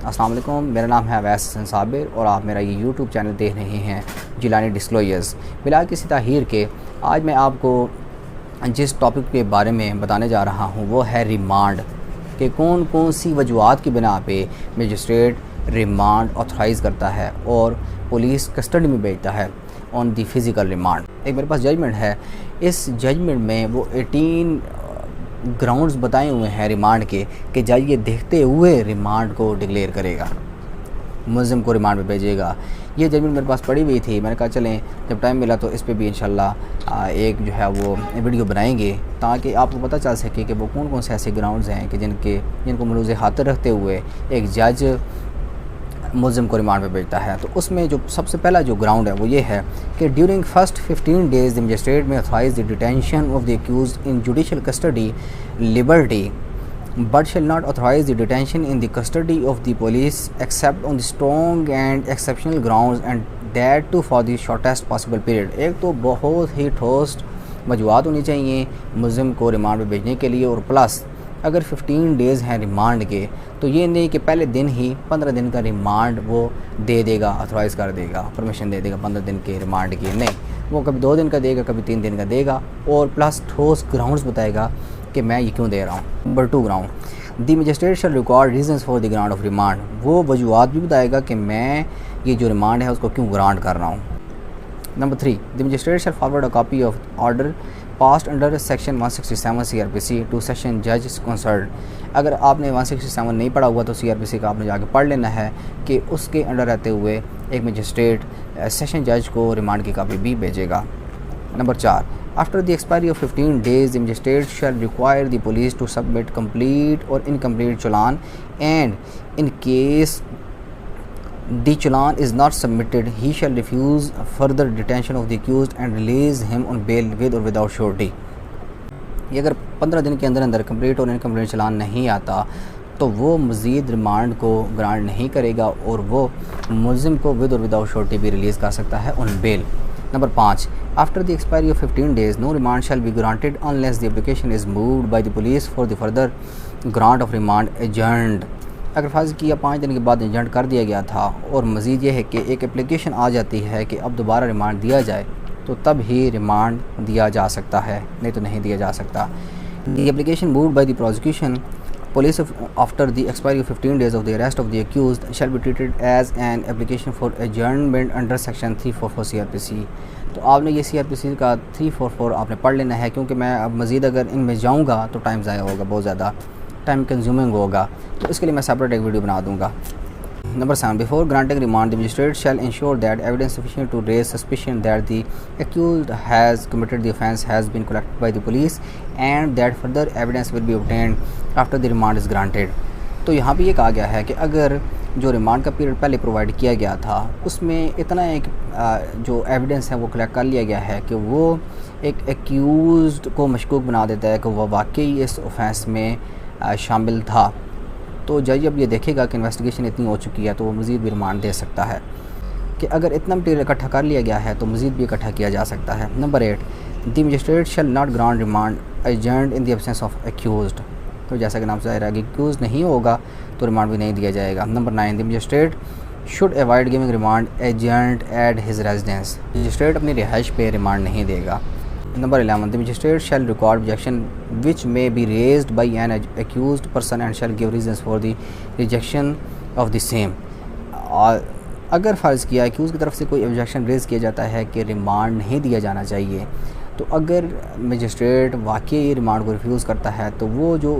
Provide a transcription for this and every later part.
अस्सलाम वालेकुम, मेरा नाम है अवैस हसन साबिर और आप मेरा ये यूट्यूब चैनल देख रहे हैं जिलानी डिस्क्लोजर्स। बिला किसी ताहीर के आज मैं आपको जिस टॉपिक के बारे में बताने जा रहा हूँ वो है रिमांड कि कौन कौन सी वजूहात की बिना पे मजिस्ट्रेट रिमांड ऑथराइज़ करता है और पुलिस कस्टडी में भेजता है ऑन दी फ़िज़िकल रिमांड। एक मेरे पास जजमेंट है, इस जजमेंट में वो 18 ग्राउंड्स बताए हुए हैं रिमांड के कि जज ये देखते हुए रिमांड को डिक्लेयर करेगा, मुल्ज़िम को रिमांड पे भेजेगा। ये जजमेंट मेरे पास पड़ी हुई थी, मैंने कहा चलें जब टाइम मिला तो इस पे भी इंशाल्लाह एक जो है वो वीडियो बनाएंगे ताकि आपको पता चल सके कि वो कौन कौन से ऐसे ग्राउंड्स हैं कि जिनको मलूज़ हाथ रखते हुए एक जज मुल्ज़िम को रिमांड पे भेजता है। तो उसमें जो सबसे पहला जो ग्राउंड है वो ये है कि during first 15 days the magistrate may authorise the detention of the accused in judicial custody liberty but shall not authorize the detention in the custody of the police except on the strong and exceptional grounds and that too for the shortest possible period। एक तो बहुत ही ठोस वजूहात होनी चाहिए मुल्ज़िम को remand पे भेजने के लिए, और प्लस अगर 15 डेज़ हैं रिमांड के तो ये नहीं कि पहले दिन ही 15 दिन का रिमांड वो दे देगा, ऑथराइज़ कर देगा, परमिशन दे देगा 15 दिन के रिमांड की। नहीं, वो कभी 2 दिन का देगा, कभी 3 दिन का देगा, और प्लस ठोस ग्राउंड्स बताएगा कि मैं ये क्यों दे रहा हूँ। Number 2 ground the magistrate shall record reasons for the grant of remand. वो वजूहात भी बताएगा कि मैं ये जो रिमांड है उसको क्यों ग्रांट कर रहा हूँ। Number 3 the magistrate shall forward a copy of order passed under section 167 CRPC to session जज कंसर्न। अगर आपने 167 नहीं पढ़ा हुआ तो CRPC का आपने जाके पढ़ लेना है कि उसके अंडर रहते हुए एक मजिस्ट्रेट सेशन जज को रिमांड की कॉपी भी भेजेगा। Number 4 After the expiry of 15 days, the magistrate shall require the police to submit complete or incomplete challan, and in case the challan is not submitted, he shall refuse further detention of the accused and release him on bail with or without surety। ये अगर 15 दिन के अंदर अंदर complete और incomplete चलान नहीं आता तो वो मज़ीद रिमांड को ग्रांट नहीं करेगा और वो मुल्ज़िम को विद और विदाउट श्योरिटी भी रिलीज़ कर सकता है on bail. Number 5 After the expiry of 15 days, no remand shall be granted unless the application is moved by the police for the further grant of remand adjourned। अगर फ़र्ज़ किया 5 दिन के बाद एजेंट कर दिया गया था और मज़ीद ये है कि एक एप्लीकेशन आ जाती है कि अब दोबारा रिमांड दिया जाए तो तब ही रिमांड दिया जा सकता है, नहीं तो नहीं दिया जा सकता। The application moved by the prosecution police after the expiry of 15 days of the arrest of the accused shall be treated as an application for adjournment under section 344 CRPC। तो आपने ये CRPC का 344 आपने पढ़ लेना है, क्योंकि मैं अब मज़ीद अगर इनमें जाऊँगा तो टाइम ज़ाया होगा, बहुत ज़्यादा टाइम कंज्यूमिंग होगा, तो इसके लिए मैं सेपरेट एक वीडियो बना दूँगा। Number 7 Before granting remand, the magistrate shall ensure that evidence sufficient to raise suspicion that the accused has committed the offence has been collected by the police and that further evidence will be obtained after the remand is granted। तो यहाँ पे ये कहा गया है कि अगर जो रिमांड का पीरियड पहले प्रोवाइड किया गया था उसमें इतना एक जो एविडेंस है वो कलेक्ट कर लिया गया है कि वो एक एक्यूज़्ड को मशकूक बना देता है कि वह वाकई इस ऑफेंस में शामिल था, तो जज अब ये देखेगा कि इन्वेस्टिगेशन इतनी हो चुकी है तो वो मज़ीद भी रिमांड दे सकता है कि अगर इतना मटीरियल इकट्ठा कर लिया गया है तो मज़ीद भी इकट्ठा किया जा सकता है। Number 8 the magistrate shall not grant remand adjourned in the absence of accused. तो जैसा कि नाम से ज़ाहिर है कि एक्यूज़ नहीं होगा तो रिमांड भी नहीं दिया जाएगा। Number 9 the magistrate should avoid giving remand adjourned at his residence. Magistrate अपनी रिहाइश पे रिमांड नहीं देगा। Number 11 the magistrate shall record objection which may be raised by an accused person and shall give reasons for the rejection of the same। अगर फ़र्ज़ किया accuse की तरफ से कोई ऑब्जेक्शन रेज़ किया जाता है कि रिमांड नहीं दिया जाना चाहिए, तो अगर मजिस्ट्रेट वाकई रिमांड को रिफ्यूज़ करता है तो वो जो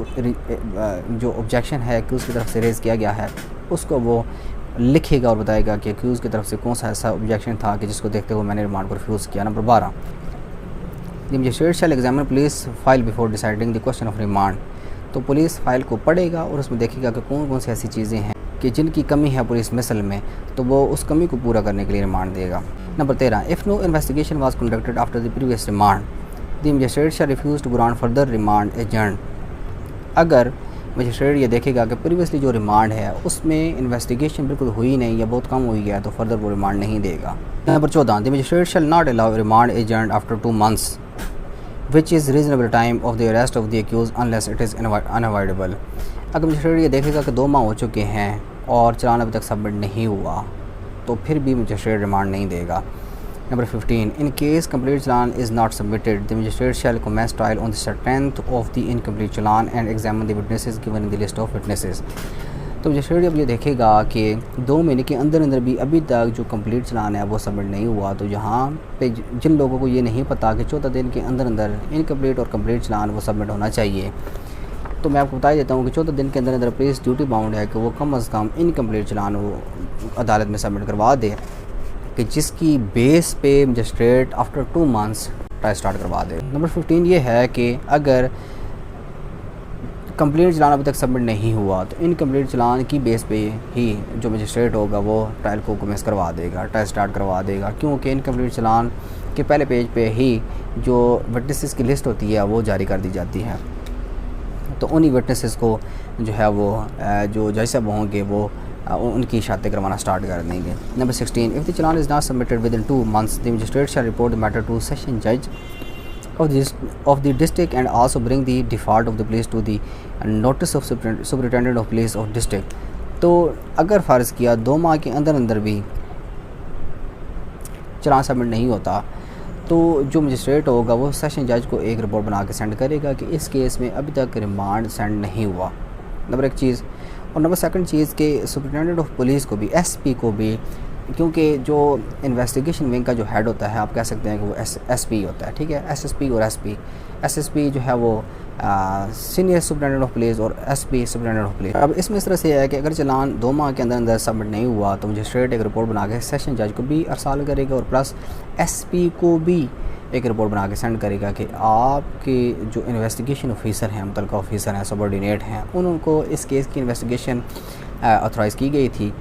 ऑब्जेक्शन है एक्यूज़ की तरफ से रेज़ किया गया है उसको वो लिखेगा और बताएगा कि एक्यूज़ की तरफ से कौन सा ऐसा ऑब्जेक्शन था कि जिसको देखते हुए मैंने रिमांड को रिफ्यूज़ किया। Number 12 the magistrate shall examine police file before deciding the question of remand. तो पुलिस फाइल को पढ़ेगा और उसमें देखेगा कि कौन कौन सी ऐसी चीज़ें हैं कि जिनकी कमी है पुलिस मिसल में, तो वो उस कमी को पूरा करने के लिए रिमांड देगा। Number 13 if no investigation was conducted after the previous remand the magistrate shall refuse to grant further remand adjourned. अगर मजिस्ट्रेट ये देखेगा कि प्रीवियसली जो रिमांड है उसमें इन्वेस्टिगेशन बिल्कुल हुई नहीं या बहुत कम हुई है तो फर्दर वो रिमांड नहीं देगा। Number 14 the magistrate shall not allow remand adjourned after 2 months which is reasonable time of the arrest of the accused unless it is unavoidable। अगर मजिस्ट्रेट ये देखेगा कि 2 माह हो चुके हैं और चालान अभी तक सबमिट नहीं हुआ तो फिर भी मजिस्ट्रेट रिमांड नहीं देगा। Number 15, in case complete challan is not submitted the magistrate shall commence trial on the strength of the incomplete challan and examine the witnesses given in the list of witnesses. तो magistrate अब ये देखेगा कि 2 महीने के अंदर अंदर भी अभी तक जो कंप्लीट चालान है वो सबमिट नहीं हुआ, तो यहाँ पे जिन लोगों को ये नहीं पता कि 14 दिन के अंदर अंदर इनकम्प्लीट और कंप्लीट चालान वो सबमिट होना चाहिए, तो मैं आपको बता देता हूँ कि 14 दिन के अंदर अंदर पुलिस ड्यूटी बाउंड है कि वो कम अज़ कम इनकम्प्लीट चालान वो अदालत में सबमिट करवा दे, कि जिसकी बेस पे magistrate after 2 months trial start करवा दे। नंबर 15 ये है कि अगर कंप्लीट चालान अभी तक सबमिट नहीं हुआ तो इनकम्प्लीट चालान की बेस पे ही जो मजिस्ट्रेट होगा वो ट्रायल को कमेंस करवा देगा, ट्रायल स्टार्ट करवा देगा, क्योंकि इनकम्प्लीट चालान के पहले पेज पे ही जो विटनेसेस की लिस्ट होती है वो जारी कर दी जाती है। तो उन्हीं विटनेसेस को जो है वो जो जज साहब होंगे वो उनकी शादी करवाना स्टार्ट कर देंगे। Number 16, if the challan is not submitted within 2 months the magistrate shall report the matter to session जज of the district and also bring the default of the police to the notice of superintendent of police of district। तो अगर फ़र्ज़ किया 2 माह के अंदर अंदर भी चालान सबमिट नहीं होता तो जो मजिस्ट्रेट होगा वो सेशन जज को एक रिपोर्ट बना के सेंड करेगा कि इस केस में अभी तक रिमांड सेंड नहीं हुआ। नंबर 1 चीज़। और नंबर 2 चीज़ के सुपरिटेंडेंट ऑफ पुलिस को भी, एसपी को भी, क्योंकि जो इन्वेस्टिगेशन विंग का जो हेड होता है आप कह सकते हैं कि वो एसपी होता है, ठीक है। एसएसपी और एसएसपी जो है वो सीनियर सुपरिटेंडेंट ऑफ पुलिस और एसपी सुपरिटेंडेंट ऑफ पुलिस। अब इसमें इस तरह से है कि अगर चालान 2 माह के अंदर अंदर सबमिट नहीं हुआ तो मजिस्ट्रेट एक रिपोर्ट बना के सेशन जज को भी अरसाल करेगा और प्लस एसपी को भी एक रिपोर्ट बना के सेंड करेगा कि आपके जो इन्वेस्टिगेशन ऑफिसर हैं, मुतल्लिका ऑफिसर हैं, सबऑर्डिनेट हैं, उनको इस केस की इन्वेस्टिगेशन ऑथराइज़ की गई थी,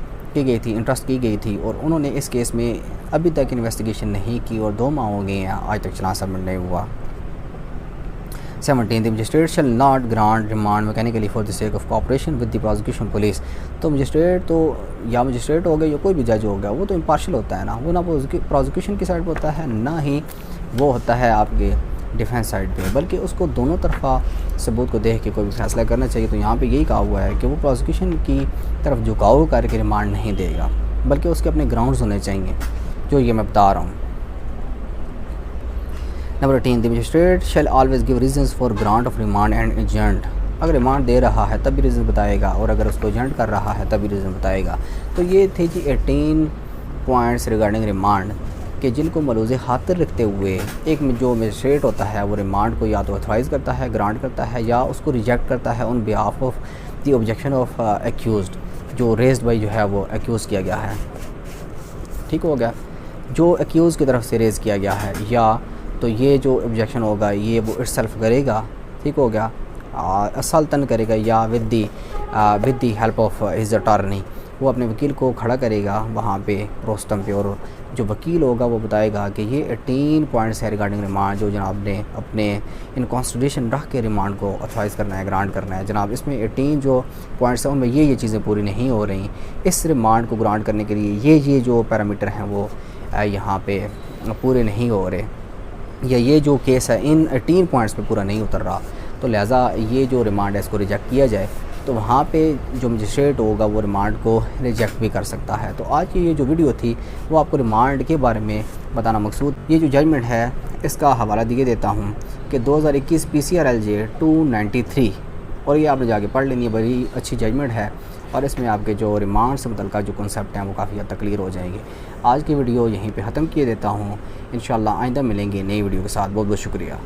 इंट्रस्ट की गई थी और उन्होंने इस केस में अभी तक इन्वेस्टिगेशन नहीं की और 2 माह हो गए हैं आज तक चालान सबमिट नहीं हुआ। 17, the magistrate shall not grant remand mechanically for the sake of cooperation with the prosecution police. तो मजिस्ट्रेट तो या मजिस्ट्रेट हो गया या कोई भी जज हो गया, वो तो इम्पार्शियल होता है ना, वो ना प्रोसिक्यूशन की साइड पर होता है ना ही वो होता है आपके डिफेंस साइड पे, बल्कि उसको दोनों तरफा सबूत को देख के कोई भी फैसला करना चाहिए। तो यहाँ पे यही कहा हुआ है कि वो प्रोसिक्यूशन की तरफ झुकाव करके रिमांड नहीं देगा, बल्कि उसके अपने ग्राउंड्स होने चाहिए, जो ये मैं बता रहा हूँ। Number 18, the magistrate shell always give reasons for grant of remand and agent. अगर रिमांड दे रहा है तब भी रीज़न बताएगा और अगर उसको एजेंट कर रहा है तब भी रीज़न बताएगा। तो ये थे जी 18 पॉइंट्स रिगार्डिंग रिमांड कि जिनको मलूज़ खातिर रखते हुए एक जो मजिस्ट्रेट होता है वो रिमांड को या तो ऑथराइज़ करता है, ग्रांट करता है, या उसको रिजेक्ट करता है on behalf of the objection of accused, जो रेज्ड बाई जो है वो एक्यूज़ किया गया है। ठीक हो गया, जो एक्यूज़ की तरफ से रेज़ किया गया है, या तो ये जो ऑब्जेक्शन होगा ये वो इटसेल्फ करेगा, ठीक हो गया, असल्तन करेगा, या with the help of his attorney वो अपने वकील को खड़ा करेगा वहाँ पे रोस्टम पे, और जो वकील होगा वो बताएगा कि ये 18 पॉइंट्स है रिगार्डिंग रिमांड जो जनाब ने अपने इन कॉन्स्टिट्यूशन रख के रिमांड को ऑथराइज़ करना है, ग्रांट करना है। जनाब इसमें 18 जो पॉइंट्स हैं उनमें ये चीज़ें पूरी नहीं हो रही, इस रिमांड को ग्रांट करने के लिए ये जो पैरामीटर हैं वो यहाँ पे पूरे नहीं हो रहे, या ये जो केस है इन 18 पॉइंट्स पे पूरा नहीं उतर रहा, तो लिहाजा ये जो रिमांड है इसको रिजेक्ट किया जाए। तो वहाँ पे जो मजिस्ट्रेट होगा वो रिमांड को रिजेक्ट भी कर सकता है। तो आज की ये जो वीडियो थी वो आपको रिमांड के बारे में बताना मकसूद। ये जो जजमेंट है इसका हवाला दिए देता हूँ कि 2021 PCRLJ 293, और ये आपने जाके पढ़ लेनी है, बड़ी अच्छी जजमेंट है और इसमें आपके जो रिमांड से मुतल्लिका जो कॉन्सेप्ट हैं वो काफ़ी हद तक क्लियर हो जाएंगे। आज की वीडियो यहीं पे ख़त्म किए देता हूँ, इंशाअल्लाह आइंदा मिलेंगे नई वीडियो के साथ। बहुत बहुत शुक्रिया।